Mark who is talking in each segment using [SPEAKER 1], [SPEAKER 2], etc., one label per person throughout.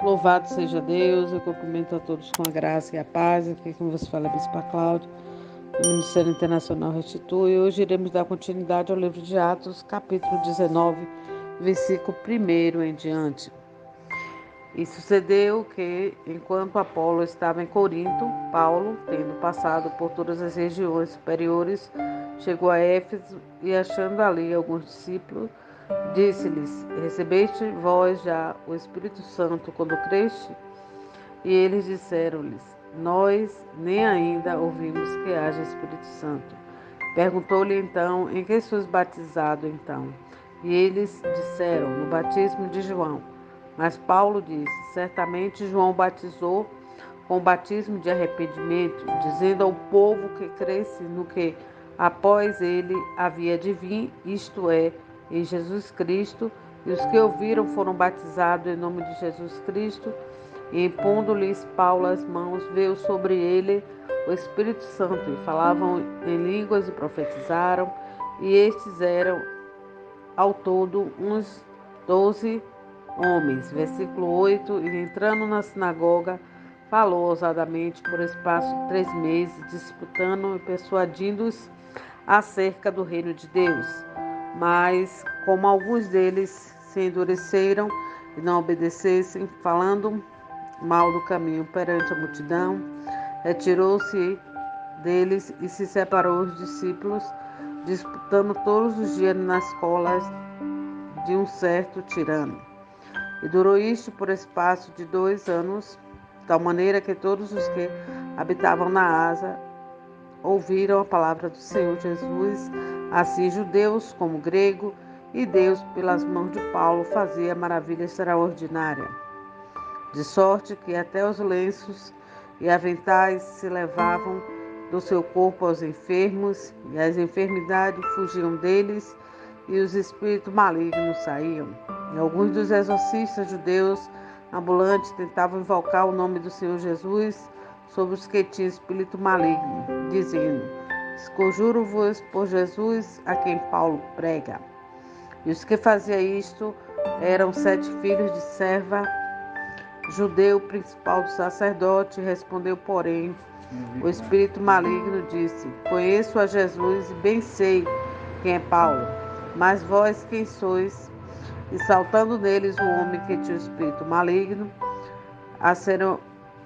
[SPEAKER 1] Louvado seja Deus, eu cumprimento a todos com a graça e a paz. Aqui com você fala a Bispa Cláudia, do Ministério Internacional Restitui. Hoje iremos dar continuidade ao livro de Atos, capítulo 19, versículo 1 em diante. E sucedeu que, enquanto Apolo estava em Corinto, Paulo, tendo passado por todas as regiões superiores, chegou a Éfeso e, achando ali alguns discípulos, disse-lhes: Recebeste vós já o Espírito Santo quando creste? E eles disseram-lhes: Nós nem ainda ouvimos que haja Espírito Santo. Perguntou-lhe então: Em que sois batizado então? E eles disseram: No batismo de João. Mas Paulo disse: Certamente João batizou com o batismo de arrependimento, dizendo ao povo que cresce no que após ele havia de vir, isto é, em Jesus Cristo, e os que ouviram foram batizados em nome de Jesus Cristo, e impondo-lhes Paulo as mãos, veio sobre ele o Espírito Santo, e falavam em línguas e profetizaram, e estes eram ao todo uns 12 homens. Versículo 8, e entrando na sinagoga, falou ousadamente por espaço de 3 meses, disputando e persuadindo-os acerca do reino de Deus. Mas, como alguns deles se endureceram e não obedecessem, falando mal do caminho perante a multidão, retirou-se deles e se separou os discípulos, disputando todos os dias nas escolas de um certo tirano. E durou isto por espaço de 2 anos, de tal maneira que todos os que habitavam na Ásia ouviram a palavra do Senhor Jesus, assim judeus como grego, e Deus, pelas mãos de Paulo, fazia maravilha extraordinária. De sorte que até os lenços e aventais se levavam do seu corpo aos enfermos, e as enfermidades fugiam deles, e os espíritos malignos saíam. E alguns dos exorcistas judeus ambulantes tentavam invocar o nome do Senhor Jesus sobre os que tinham espírito maligno, dizendo: Conjuro-vos por Jesus a quem Paulo prega. E os que faziam isto eram 7 filhos de Serva, judeu principal do sacerdote. Respondeu, porém, o espírito maligno disse: Conheço a Jesus e bem sei quem é Paulo, mas vós quem sois? E saltando neles o homem que tinha o espírito maligno,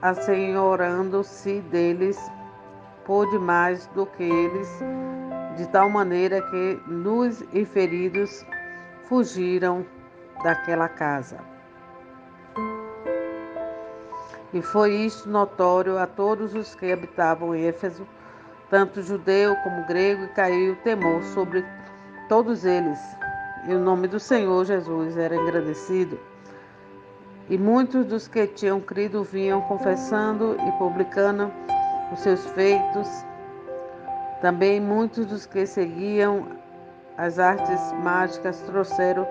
[SPEAKER 1] assenhorando-se deles por demais do que eles, de tal maneira que nus e feridos fugiram daquela casa. E foi isto notório a todos os que habitavam em Éfeso, tanto judeu como grego, e caiu o temor sobre todos eles, e o nome do Senhor Jesus era engrandecido. E muitos dos que tinham crido vinham confessando e publicando os seus feitos. Também muitos dos que seguiam as artes mágicas trouxeram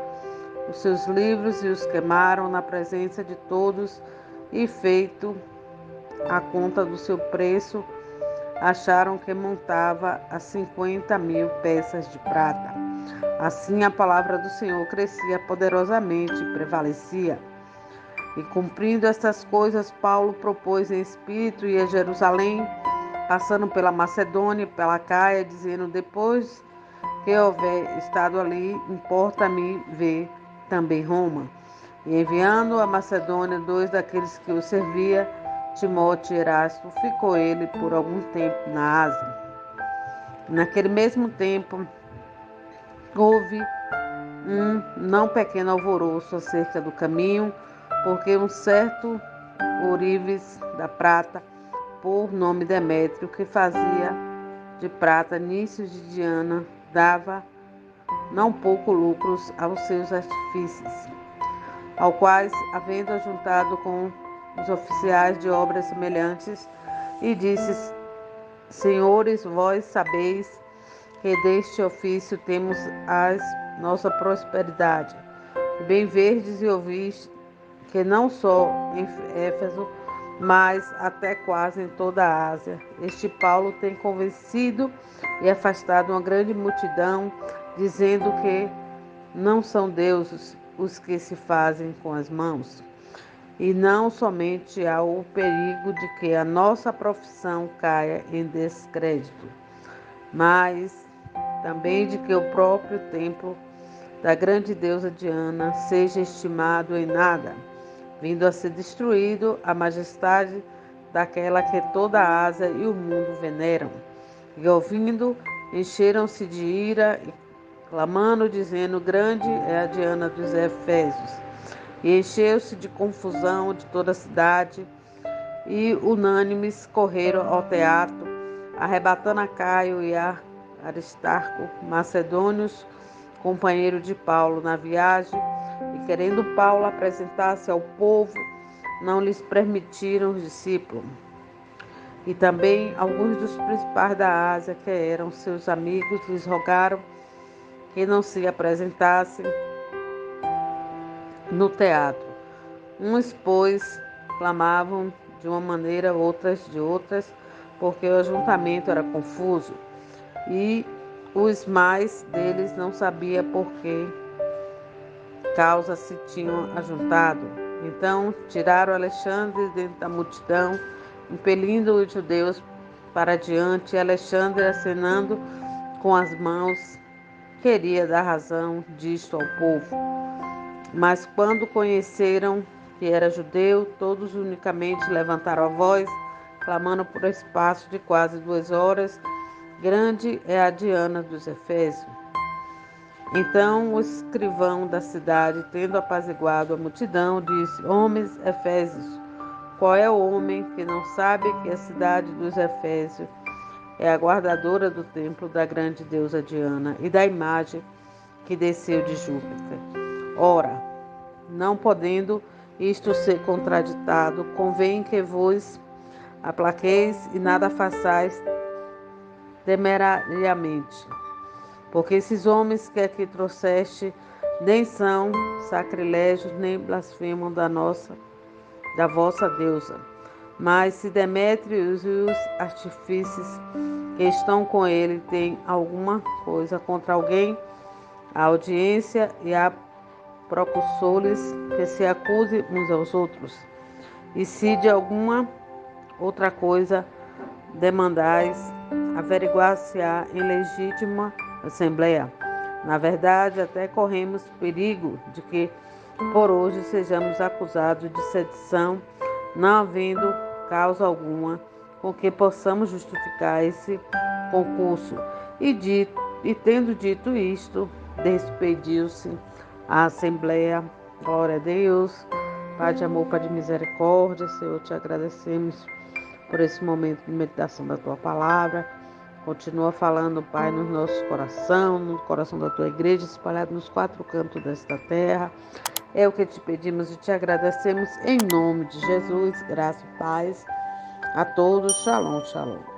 [SPEAKER 1] os seus livros e os queimaram na presença de todos, e feito a conta do seu preço, acharam que montava a 50.000 peças de prata. Assim a palavra do Senhor crescia poderosamente e prevalecia. E cumprindo estas coisas, Paulo propôs em espírito ir a Jerusalém, passando pela Macedônia e pela Caia, dizendo: Depois que houver estado ali, importa-me ver também Roma. E enviando a Macedônia 2 daqueles que o servia, Timóteo e Erasto, ficou ele por algum tempo na Ásia. Naquele mesmo tempo, houve um não pequeno alvoroço acerca do caminho, porque um certo ourives da prata, por nome Demétrio, que fazia de prata nícios de Diana, dava não pouco lucros aos seus artífices, ao quais, havendo ajuntado com os oficiais de obras semelhantes, e disse: Senhores, vós sabeis que deste ofício temos a nossa prosperidade. E bem verdes e ouvis que não só em Éfeso, mas até quase em toda a Ásia, este Paulo tem convencido e afastado uma grande multidão, dizendo que não são deuses os que se fazem com as mãos. E não somente há o perigo de que a nossa profissão caia em descrédito, mas também de que o próprio templo da grande deusa Diana seja estimado em nada, vindo a ser destruído a majestade daquela que toda a Ásia e o mundo veneram. E ouvindo, encheram-se de ira e clamando, dizendo: Grande é a Diana dos Efésios. E encheu-se de confusão de toda a cidade, e unânimes correram ao teatro, arrebatando a Caio e a Aristarco, macedônios, companheiro de Paulo na viagem, e querendo Paulo apresentar-se ao povo, não lhes permitiram os discípulos. E também alguns dos principais da Ásia, que eram seus amigos, lhes rogaram que não se apresentassem no teatro. Uns, pois, clamavam de uma maneira, outras de outras, porque o ajuntamento era confuso, e os mais deles não sabiam por que causa se tinham ajuntado. Então tiraram Alexandre dentro da multidão, impelindo os judeus para diante, e Alexandre, acenando com as mãos, queria dar razão disto ao povo. Mas quando conheceram que era judeu, todos unicamente levantaram a voz, clamando por espaço de quase 2 horas: Grande é a Diana dos Efésios. Então o escrivão da cidade, tendo apaziguado a multidão, disse: Homens efésios, qual é o homem que não sabe que a cidade dos Efésios é a guardadora do templo da grande deusa Diana e da imagem que desceu de Júpiter? Ora, não podendo isto ser contraditado, convém que vos aplaqueis e nada façais temerariamente. Porque esses homens que aqui trouxeste nem são sacrilégios, nem blasfemam da vossa deusa. Mas se Demétrios e os artífices que estão com ele têm alguma coisa contra alguém, a audiência e a procursores que se acusem uns aos outros. E se de alguma outra coisa demandais, averiguar-se-á em legítima assembleia. Na verdade, até corremos perigo de que por hoje sejamos acusados de sedição, não havendo causa alguma com que possamos justificar esse concurso. E tendo dito isto, despediu-se a assembleia. Glória a Deus. Pai de amor, Pai de misericórdia, Senhor, te agradecemos por esse momento de meditação da Tua Palavra. Continua falando, Pai, no nosso coração, no coração da Tua igreja, espalhado nos 4 cantos desta terra. É o que te pedimos e te agradecemos em nome de Jesus. Graça e paz a todos. Shalom, shalom.